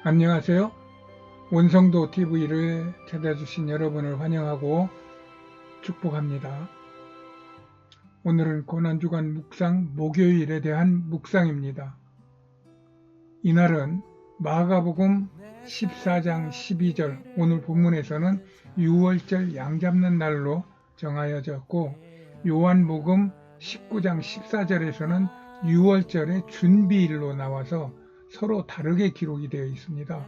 안녕하세요. 원성도 TV를 찾아주신 여러분을 환영하고 축복합니다. 오늘은 고난주간 묵상 목요일에 대한 묵상입니다. 이날은 마가복음 14장 12절, 오늘 본문에서는 유월절 양 잡는 날로 정하여졌고, 요한복음 19장 14절에서는 유월절의 준비일로 나와서 서로 다르게 기록이 되어 있습니다.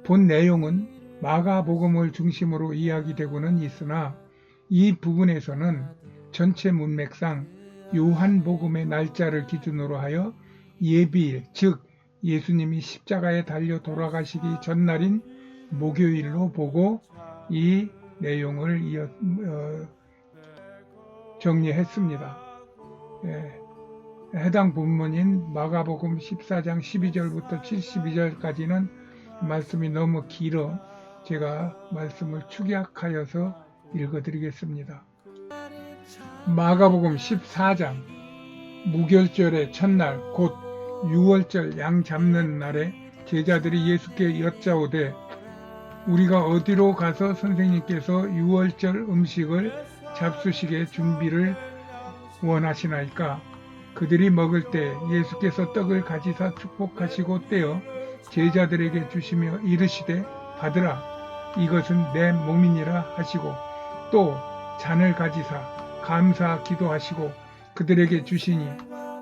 본 내용은 마가복음을 중심으로 이야기되고는 있으나 이 부분에서는 전체 문맥상 요한복음의 날짜를 기준으로 하여 예비일, 즉 예수님이 십자가에 달려 돌아가시기 전날인 목요일로 보고 이 내용을 정리했습니다. 해당 본문인 마가복음 14장 12절부터 72절까지는 말씀이 너무 길어 제가 말씀을 축약하여서 읽어드리겠습니다. 마가복음 14장 무결절의 첫날 곧 유월절 양 잡는 날에 제자들이 예수께 여짜오되 우리가 어디로 가서 선생님께서 유월절 음식을 잡수시게 준비를 원하시나이까? 그들이 먹을 때 예수께서 떡을 가지사 축복하시고 떼어 제자들에게 주시며 이르시되 받으라, 이것은 내 몸이니라 하시고 또 잔을 가지사 감사 기도하시고 그들에게 주시니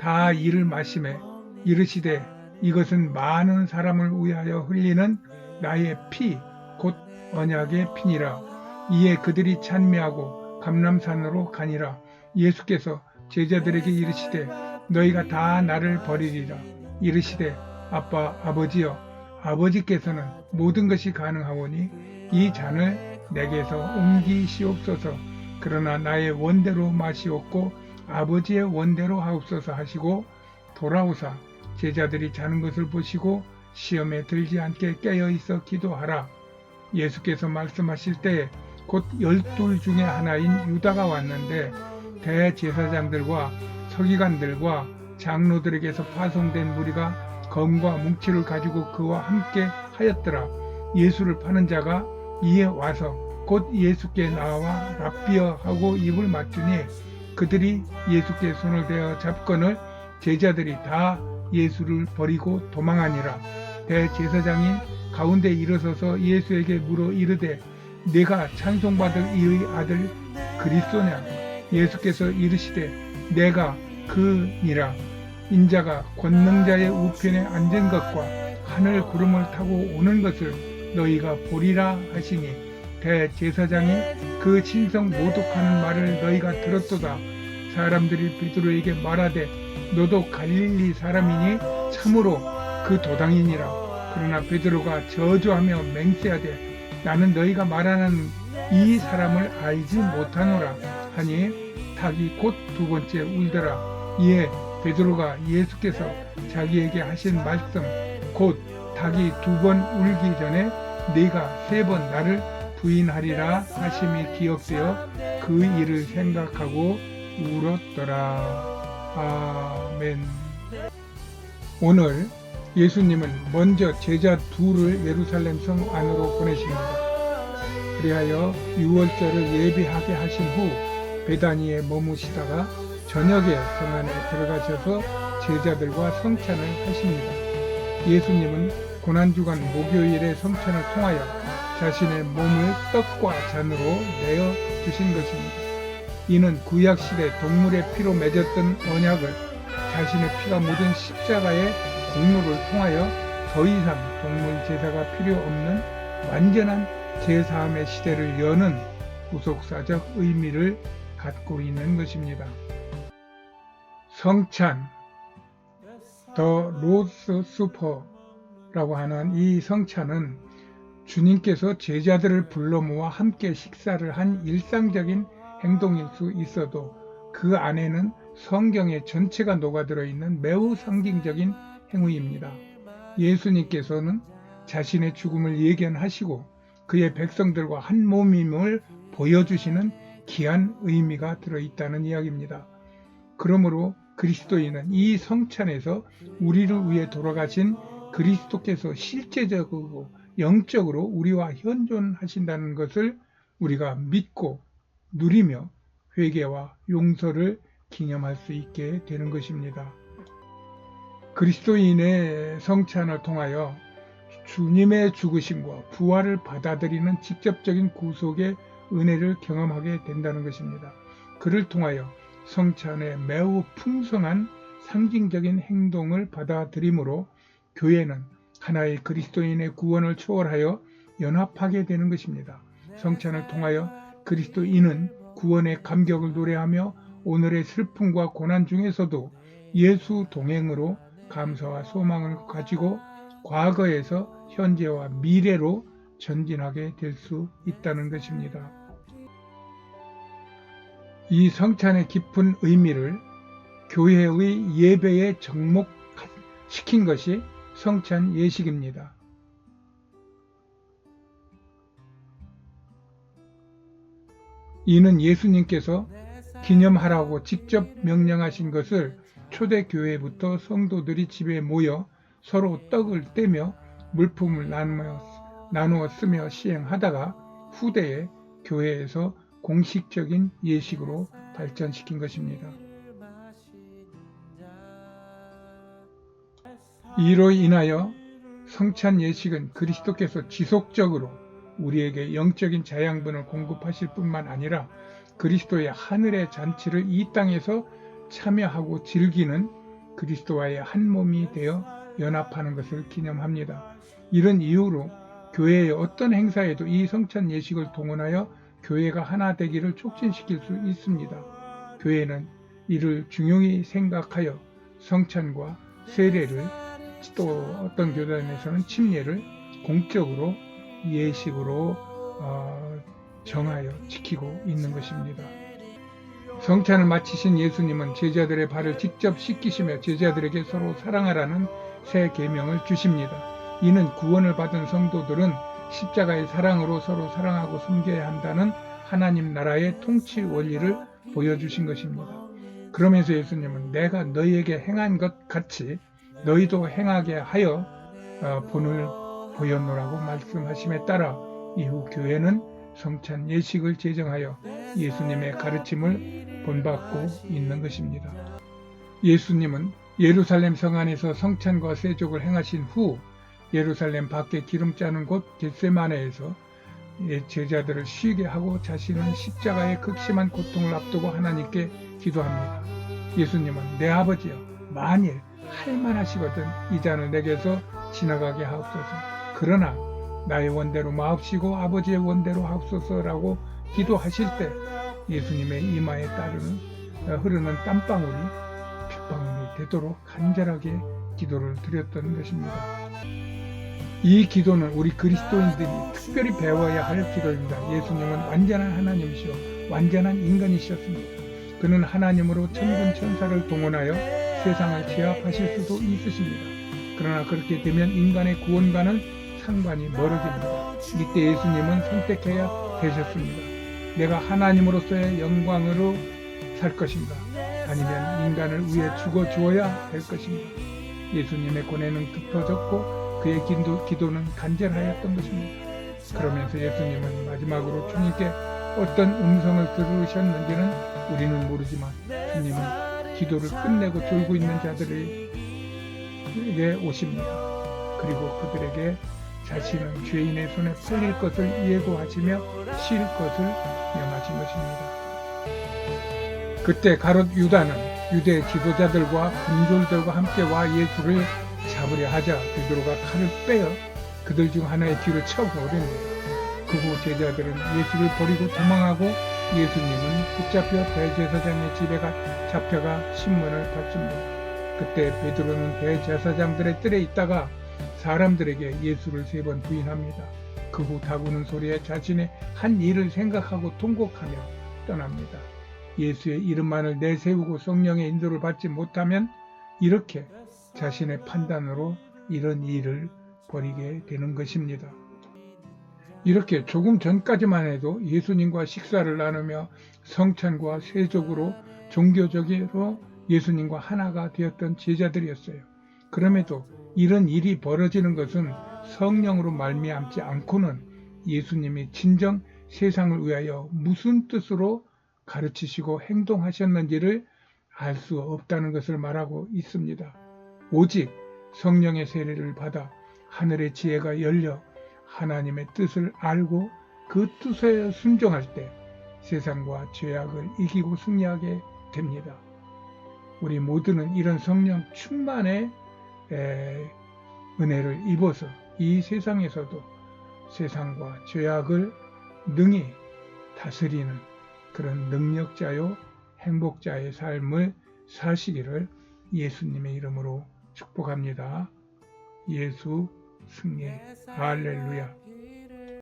다 이를 마시매 이르시되 이것은 많은 사람을 위하여 흘리는 나의 피 곧 언약의 피니라. 이에 그들이 찬미하고 감람산으로 가니라. 예수께서 제자들에게 이르시되 너희가 다 나를 버리리라. 이르시되 아빠 아버지여, 아버지께서는 모든 것이 가능하오니 이 잔을 내게서 옮기시옵소서. 그러나 나의 원대로 마시옵고 아버지의 원대로 하옵소서 하시고 돌아오사 제자들이 자는 것을 보시고 시험에 들지 않게 깨어있어 기도하라. 예수께서 말씀하실 때에 곧 12 중에 하나인 유다가 왔는데 대제사장들과 서기관들과 장로들에게서 파송된 무리가 검과 뭉치를 가지고 그와 함께 하였더라. 예수를 파는 자가 이에 와서 곧 예수께 나와 랍비여 하고 입을 맞추니 그들이 예수께 손을 대어 잡거늘 제자들이 다 예수를 버리고 도망하니라. 대제사장이 가운데 일어서서 예수에게 물어 이르되 네가 찬송받을 이의 아들 그리스도냐? 예수께서 이르시되 내가 그니라. 인자가 권능자의 우편에 앉은 것과 하늘 구름을 타고 오는 것을 너희가 보리라 하시니 대제사장이 그 신성 모독하는 말을 너희가 들었도다. 사람들이 베드로에게 말하되 너도 갈릴리 사람이니 참으로 그 도당이니라. 그러나 베드로가 저주하며 맹세하되 나는 너희가 말하는 이 사람을 알지 못하노라 하니 닭이 곧 두 번째 울더라. 이에 베드로가 예수께서 자기에게 하신 말씀 곧 닭이 두 번 울기 전에 네가 세 번 나를 부인하리라 하심이 기억되어 그 일을 생각하고 울었더라. 아멘. 오늘 예수님은 먼저 제자 둘을 예루살렘 성 안으로 보내십니다. 그리하여 유월절을 예비하게 하신 후 베다니에 머무시다가 저녁에 성 안에 들어가셔서 제자들과 성찬을 하십니다. 예수님은 고난주간 목요일에 성찬을 통하여 자신의 몸을 떡과 잔으로 내어 주신 것입니다. 이는 구약시대 동물의 피로 맺었던 언약을 자신의 피가 묻은 십자가의 공로를 통하여 더 이상 동물 제사가 필요 없는 완전한 제사함의 시대를 여는 구속사적 의미를 갖고 있는 것입니다. 성찬, 더 로스 수퍼라고 하는 이 성찬은 주님께서 제자들을 불러 모아 함께 식사를 한 일상적인 행동일 수 있어도 그 안에는 성경의 전체가 녹아들어 있는 매우 상징적인 행위입니다. 예수님께서는 자신의 죽음을 예견하시고 그의 백성들과 한 몸임을 보여주시는 귀한 의미가 들어있다는 이야기입니다. 그러므로 그리스도인은 이 성찬에서 우리를 위해 돌아가신 그리스도께서 실제적으로 영적으로 우리와 현존하신다는 것을 우리가 믿고 누리며 회개와 용서를 기념할 수 있게 되는 것입니다. 그리스도인의 성찬을 통하여 주님의 죽으심과 부활을 받아들이는 직접적인 구속의 은혜를 경험하게 된다는 것입니다. 그를 통하여 성찬의 매우 풍성한 상징적인 행동을 받아들이므로 교회는 하나의 그리스도인의 구원을 초월하여 연합하게 되는 것입니다. 성찬을 통하여 그리스도인은 구원의 감격을 노래하며 오늘의 슬픔과 고난 중에서도 예수 동행으로 감사와 소망을 가지고 과거에서 현재와 미래로 전진하게 될 수 있다는 것입니다. 이 성찬의 깊은 의미를 교회의 예배에 접목시킨 것이 성찬 예식입니다. 이는 예수님께서 기념하라고 직접 명령하신 것을 초대교회부터 성도들이 집에 모여 서로 떡을 떼며 물품을 나누어 쓰며 시행하다가 후대에 교회에서 공식적인 예식으로 발전시킨 것입니다. 이로 인하여 성찬 예식은 그리스도께서 지속적으로 우리에게 영적인 자양분을 공급하실 뿐만 아니라 그리스도의 하늘의 잔치를 이 땅에서 참여하고 즐기는 그리스도와의 한 몸이 되어 연합하는 것을 기념합니다. 이런 이유로 교회의 어떤 행사에도 이 성찬 예식을 동원하여 교회가 하나 되기를 촉진시킬 수 있습니다. 교회는 이를 중요히 생각하여 성찬과 세례를 또 어떤 교단에서는 침례를 공적으로 예식으로 정하여 지키고 있는 것입니다. 성찬을 마치신 예수님은 제자들의 발을 직접 씻기시며 제자들에게 서로 사랑하라는 새 계명을 주십니다. 이는 구원을 받은 성도들은 십자가의 사랑으로 서로 사랑하고 섬겨야 한다는 하나님 나라의 통치 원리를 보여주신 것입니다. 그러면서 예수님은 내가 너희에게 행한 것 같이 너희도 행하게 하여 본을 보였노라고 말씀하심에 따라 이후 교회는 성찬 예식을 제정하여 예수님의 가르침을 본받고 있는 것입니다. 예수님은 예루살렘 성 안에서 성찬과 세족을 행하신 후 예루살렘 밖에 기름 짜는 곳 겟세마네에서 제자들을 쉬게 하고 자신은 십자가의 극심한 고통을 앞두고 하나님께 기도합니다. 예수님은 내 아버지여 만일 할만하시거든 이 잔을 내게서 지나가게 하옵소서. 그러나 나의 원대로 마옵시고 아버지의 원대로 하옵소서라고 기도하실 때 예수님의 이마에 흐르는 땀방울이 빗방울이 되도록 간절하게 기도를 드렸던 것입니다. 이 기도는 우리 그리스도인들이 특별히 배워야 할 기도입니다. 예수님은 완전한 하나님이시오 완전한 인간이셨습니다. 그는 하나님으로 천군 천사를 동원하여 세상을 제압하실 수도 있으십니다. 그러나 그렇게 되면 인간의 구원과는 상관이 멀어집니다. 이때 예수님은 선택해야 되셨습니다. 내가 하나님으로서의 영광으로 살 것인가 아니면 인간을 위해 죽어 주어야 될 것인가. 예수님의 고뇌는 깊어졌고 그의 기도는 간절하였던 것입니다. 그러면서 예수님은 마지막으로 주님께 어떤 음성을 들으셨는지는 우리는 모르지만 주님은 기도를 끝내고 졸고 있는 자들에게 오십니다. 그리고 그들에게 자신은 죄인의 손에 팔릴 것을 예고하시며 쉴 것을 명하신 것입니다. 그때 가롯 유다는 유대 지도자들과 군졸들과 함께 와 예수를 잡으려 하자 베드로가 칼을 빼어 그들 중 하나의 귀를 쳐 버립니다. 그 후 제자들은 예수를 버리고 도망하고 예수님은 붙잡혀 대제사장의 집에 잡혀가 신문을 받습니다. 그때 베드로는 대제사장들의 뜰에 있다가 사람들에게 예수를 3번 부인합니다. 그 후 다구는 소리에 자신의 한 일을 생각하고 통곡하며 떠납니다. 예수의 이름만을 내세우고 성령의 인도를 받지 못하면 이렇게 자신의 판단으로 이런 일을 벌이게 되는 것입니다. 이렇게 조금 전까지만 해도 예수님과 식사를 나누며 성찬과 세족으로 종교적으로 예수님과 하나가 되었던 제자들이었어요. 그럼에도 이런 일이 벌어지는 것은 성령으로 말미암지 않고는 예수님이 진정 세상을 위하여 무슨 뜻으로 가르치시고 행동하셨는지를 알 수 없다는 것을 말하고 있습니다. 오직 성령의 세례를 받아 하늘의 지혜가 열려 하나님의 뜻을 알고 그 뜻에 순종할 때 세상과 죄악을 이기고 승리하게 됩니다. 우리 모두는 이런 성령 충만의 은혜를 입어서 이 세상에서도 세상과 죄악을 능히 다스리는 그런 능력자요 행복자의 삶을 사시기를 예수님의 이름으로 축복합니다. 예수 승리 할렐루야.